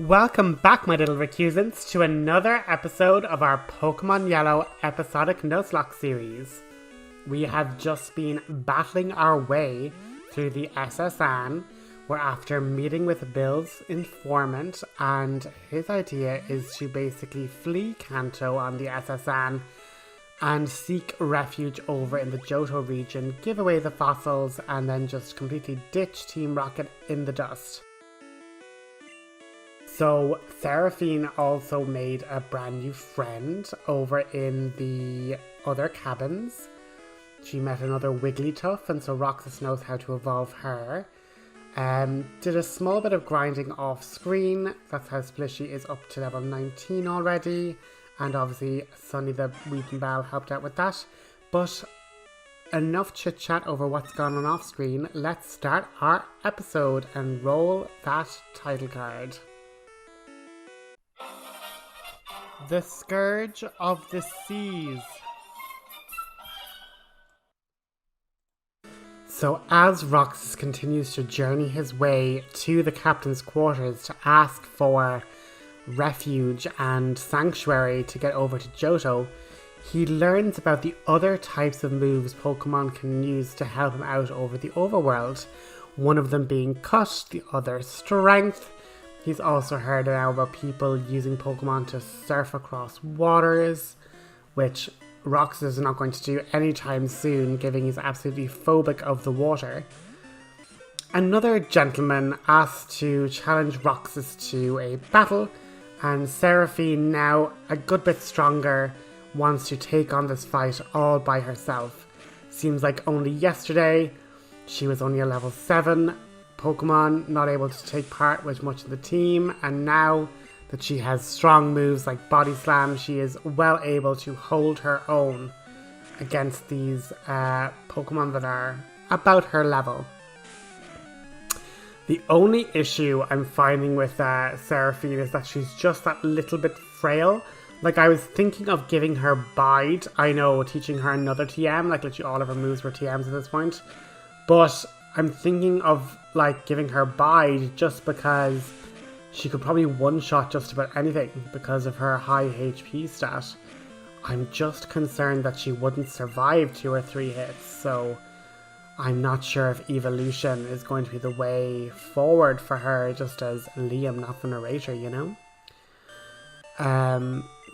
Welcome back, my little recusants, to another episode of our Pokemon Yellow episodic Nuzlocke series. We have just been battling our way through the SSN. We're after meeting with Bill's informant, and his idea is to basically flee Kanto on the SSN and seek refuge over in the Johto region, give away the fossils, and then just completely ditch Team Rocket in the dust. So Seraphine also made a brand new friend over in the other cabins. She met another Wigglytuff, and so Roxas knows how to evolve her. Did a small bit of grinding off screen. That's how Splishy is up to level 19 already. And obviously Sunny the Weeping Bell helped out with that. But enough chit chat over what's gone on off screen. Let's start our episode and roll that title card. The Scourge of the Seas. So as Roxas continues to journey his way to the captain's quarters to ask for refuge and sanctuary to get over to Johto, he learns about the other types of moves Pokemon can use to help him out over the overworld. One of them being Cut, the other Strength. He's also heard now about people using Pokemon to surf across waters, which Roxas is not going to do anytime soon, given he's absolutely phobic of the water. Another gentleman asked to challenge Roxas to a battle, and Seraphine, now a good bit stronger, wants to take on this fight all by herself. Seems like only yesterday she was only a level 7 Pokemon, not able to take part with much of the team, and now that she has strong moves like Body Slam, she is well able to hold her own against these Pokemon that are about her level. The only issue I'm finding with Seraphine is that she's just that little bit frail. Like, I was thinking of giving her Bide. I know, teaching her another TM, like literally all of her moves were TMs at this point. But I'm thinking of like giving her Bide just because she could probably one-shot just about anything because of her high HP stat. I'm just concerned that she wouldn't survive 2 or 3 hits, so I'm not sure if evolution is going to be the way forward for her, just as Liam, not the narrator, you know?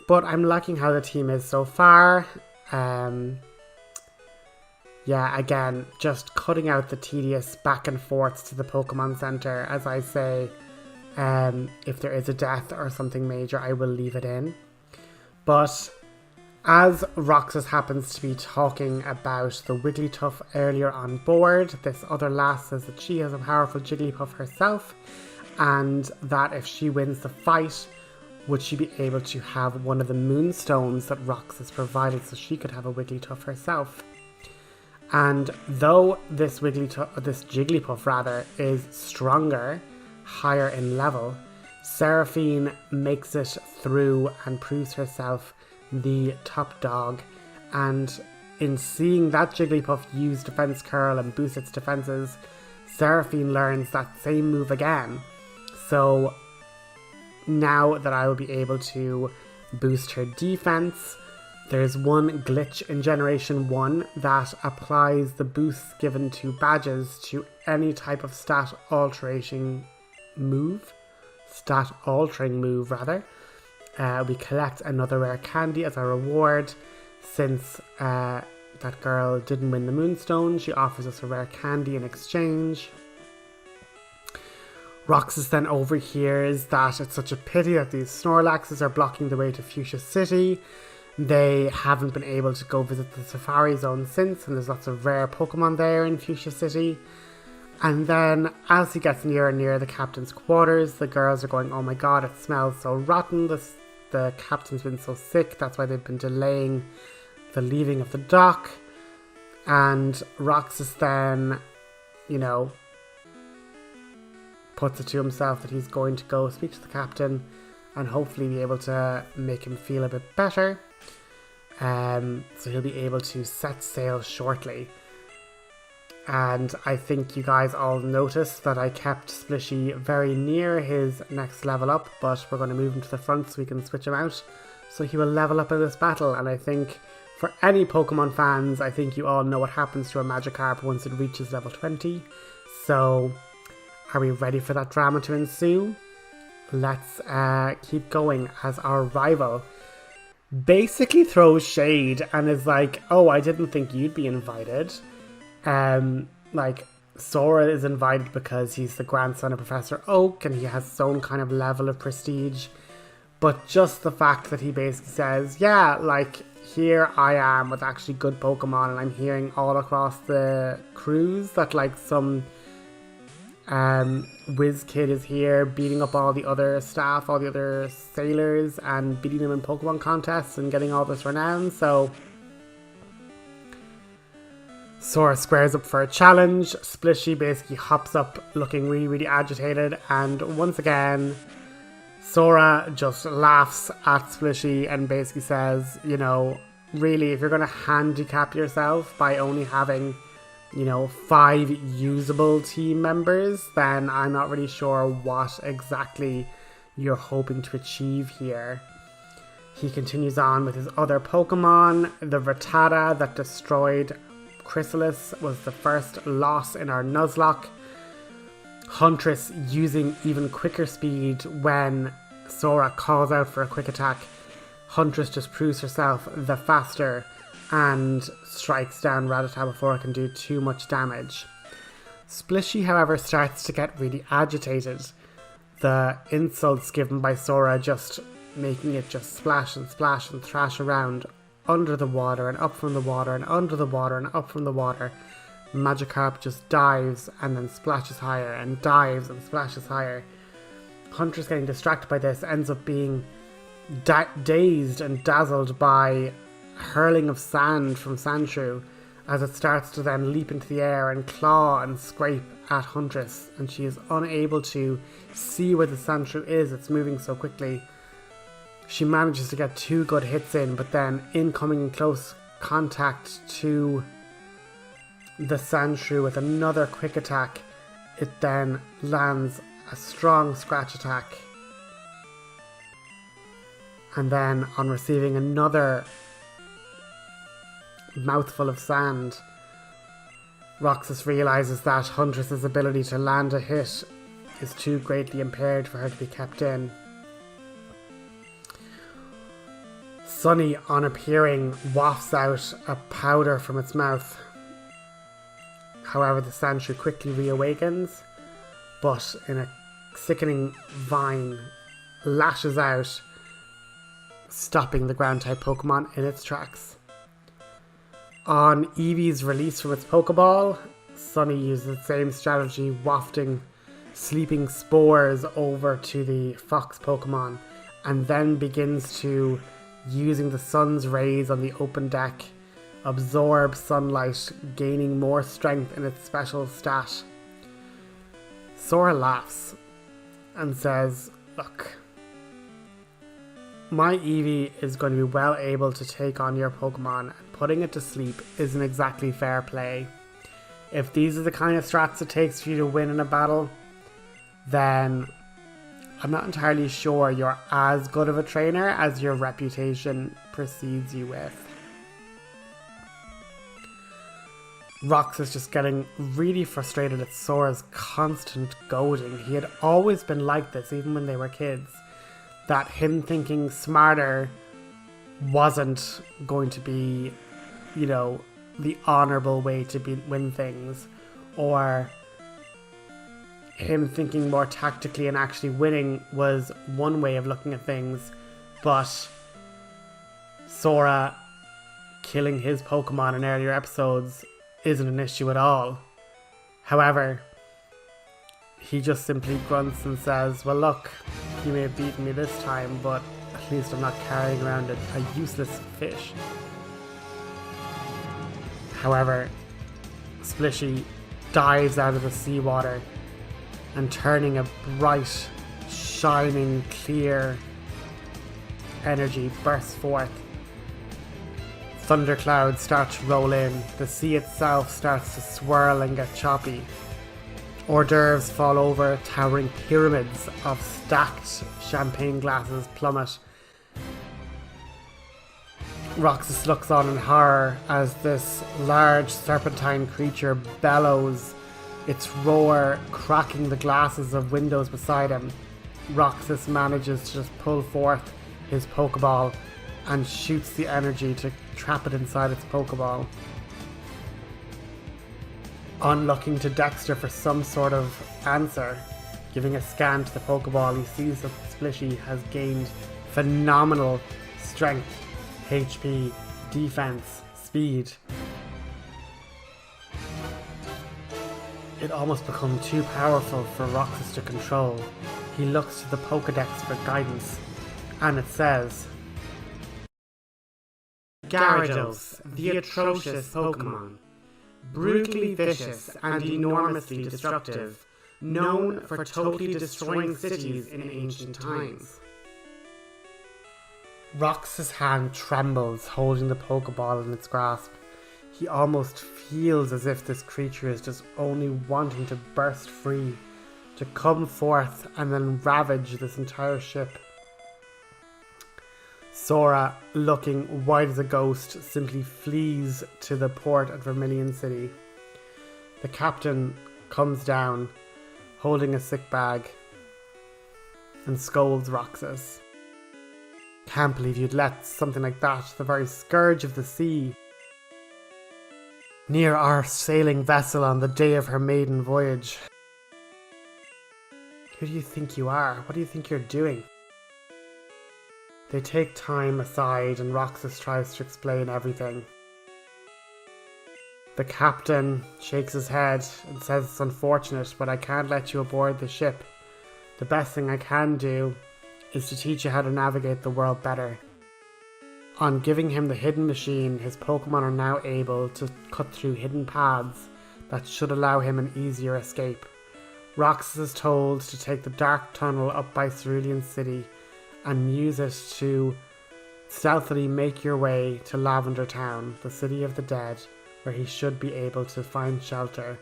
But I'm liking how the team is so far. Yeah, again, just cutting out the tedious back and forths to the Pokemon Center. As I say, if there is a death or something major, I will leave it in. But as Roxas happens to be talking about the Wigglytuff earlier on board, this other lass says that she has a powerful Jigglypuff herself, and that if she wins the fight, would she be able to have one of the Moonstones that Roxas provided so she could have a Wigglytuff herself. And though this Jigglypuff is stronger, higher in level, Seraphine makes it through and proves herself the top dog. And in seeing that Jigglypuff use Defense Curl and boost its defenses, Seraphine learns that same move again. So now that I will be able to boost her defense, there's one glitch in Generation 1 that applies the boosts given to badges to any type of stat altering move. We collect another rare candy as a reward. Since that girl didn't win the Moonstone, she offers us a rare candy in exchange. Roxas then overhears that it's such a pity that these Snorlaxes are blocking the way to Fuchsia City. They haven't been able to go visit the Safari Zone since, and there's lots of rare Pokemon there in Fuchsia City. And then, as he gets nearer and nearer the captain's quarters, the girls are going, oh my god, it smells so rotten, the captain's been so sick, that's why they've been delaying the leaving of the dock. And Roxas then, puts it to himself that he's going to go speak to the captain and hopefully be able to make him feel a bit better. So he'll be able to set sail shortly. And I think you guys all noticed that I kept Splishy very near his next level up, but we're going to move him to the front so we can switch him out. So he will level up in this battle, and I think for any Pokemon fans, I think you all know what happens to a Magikarp once it reaches level 20. So are we ready for that drama to ensue? Let's keep going as our rival basically throws shade and is like, oh, I didn't think you'd be invited. Like, Sora is invited because he's the grandson of Professor Oak and he has his own kind of level of prestige. But just the fact that he basically says, yeah, like, here I am with actually good Pokemon, and I'm hearing all across the cruise that, like, some whiz kid is here beating up all the other staff, all the other sailors, and beating them in Pokemon contests and getting all this renown. So Sora squares up for a challenge. Splishy basically hops up looking really, really agitated, and once again Sora just laughs at Splishy and basically says, you know, really, if you're going to handicap yourself by only having, you know, 5 usable team members, then I'm not really sure what exactly you're hoping to achieve here. He continues on with his other Pokemon. The Rattata that destroyed Chrysalis was the first loss in our Nuzlocke. Huntress using even quicker speed when Sora calls out for a quick attack. Huntress just proves herself the faster and strikes down Rattata before it can do too much damage. Splishy, however, starts to get really agitated. The insults given by Sora just making it just splash and thrash around under the water and up from the water and under the water and up from the water. Magikarp just dives and then splashes higher and dives and splashes higher. Huntress, getting distracted by this, ends up being dazed and dazzled by hurling of sand from Sandshrew as it starts to then leap into the air and claw and scrape at Huntress, and she is unable to see where the Sandshrew is. It's moving so quickly. She manages to get 2 good hits in, but then in coming in close contact to the Sandshrew with another quick attack, it then lands a strong scratch attack. And then on receiving another mouthful of sand, Roxas realises that Huntress's ability to land a hit is too greatly impaired for her to be kept in. Sunny, on appearing, wafts out a powder from its mouth. However, the Sandshrew quickly reawakens, but in a sickening vine lashes out, stopping the ground-type Pokemon in its tracks. On Eevee's release from its Pokeball, Sunny uses the same strategy, wafting sleeping spores over to the Fox Pokemon, and then begins to, using the sun's rays on the open deck, absorb sunlight, gaining more strength in its special stat. Sora laughs and says, look, my Eevee is going to be well able to take on your Pokemon, and putting it to sleep isn't exactly fair play. If these are the kind of strats it takes for you to win in a battle, then I'm not entirely sure you're as good of a trainer as your reputation precedes you with. Roxas is just getting really frustrated at Sora's constant goading. He had always been like this, even when they were kids. That him thinking smarter wasn't going to be, you know, the honourable way to win things. Or him thinking more tactically and actually winning was one way of looking at things. But Sora killing his Pokemon in earlier episodes isn't an issue at all. However, he just simply grunts and says, well look, you may have beaten me this time, but at least I'm not carrying around a useless fish. However, Splishy dives out of the seawater and, turning a bright, shining, clear energy, bursts forth Thunderclouds start to roll in. The sea itself starts to swirl and get choppy. Hors d'oeuvres fall over. Towering pyramids of stacked champagne glasses plummet. Roxas looks on in horror as this large serpentine creature bellows, its roar cracking the glasses of windows beside him. Roxas manages to just pull forth his Pokeball and shoots the energy to trap it inside its Pokeball. On looking to Dexter for some sort of answer, giving a scan to the Pokeball, he sees that Splitty has gained phenomenal strength, HP, defense, speed. It almost become too powerful for Roxas to control. He looks to the Pokedex for guidance, and it says, Gyarados, the atrocious Pokemon. Brutally vicious and enormously destructive, known for totally destroying cities in ancient times. Roxas' hand trembles, holding the Pokeball in its grasp. He almost feels as if this creature is just only wanting to burst free, to come forth and then ravage this entire ship. Sora, looking white as a ghost, simply flees to the port at Vermilion City. The captain comes down, holding a sick bag, and scolds Roxas. Can't believe you'd let something like that, the very scourge of the sea, near our sailing vessel on the day of her maiden voyage. Who do you think you are? What do you think you're doing? They take time aside and Roxas tries to explain everything. The captain shakes his head and says it's unfortunate, but I can't let you aboard the ship. The best thing I can do is to teach you how to navigate the world better. On giving him the hidden machine, his Pokemon are now able to cut through hidden paths that should allow him an easier escape. Roxas is told to take the dark tunnel up by Cerulean City and use it to stealthily make your way to Lavender Town, the city of the dead, where he should be able to find shelter.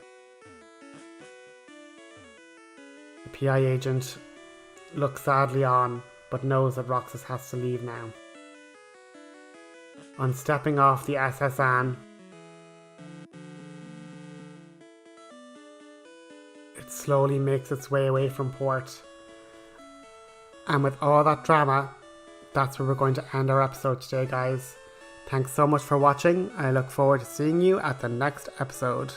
The PI agent looks sadly on, but knows that Roxas has to leave now. On stepping off the SS Anne, it slowly makes its way away from port. And with all that drama, that's where we're going to end our episode today, guys. Thanks so much for watching. I look forward to seeing you at the next episode.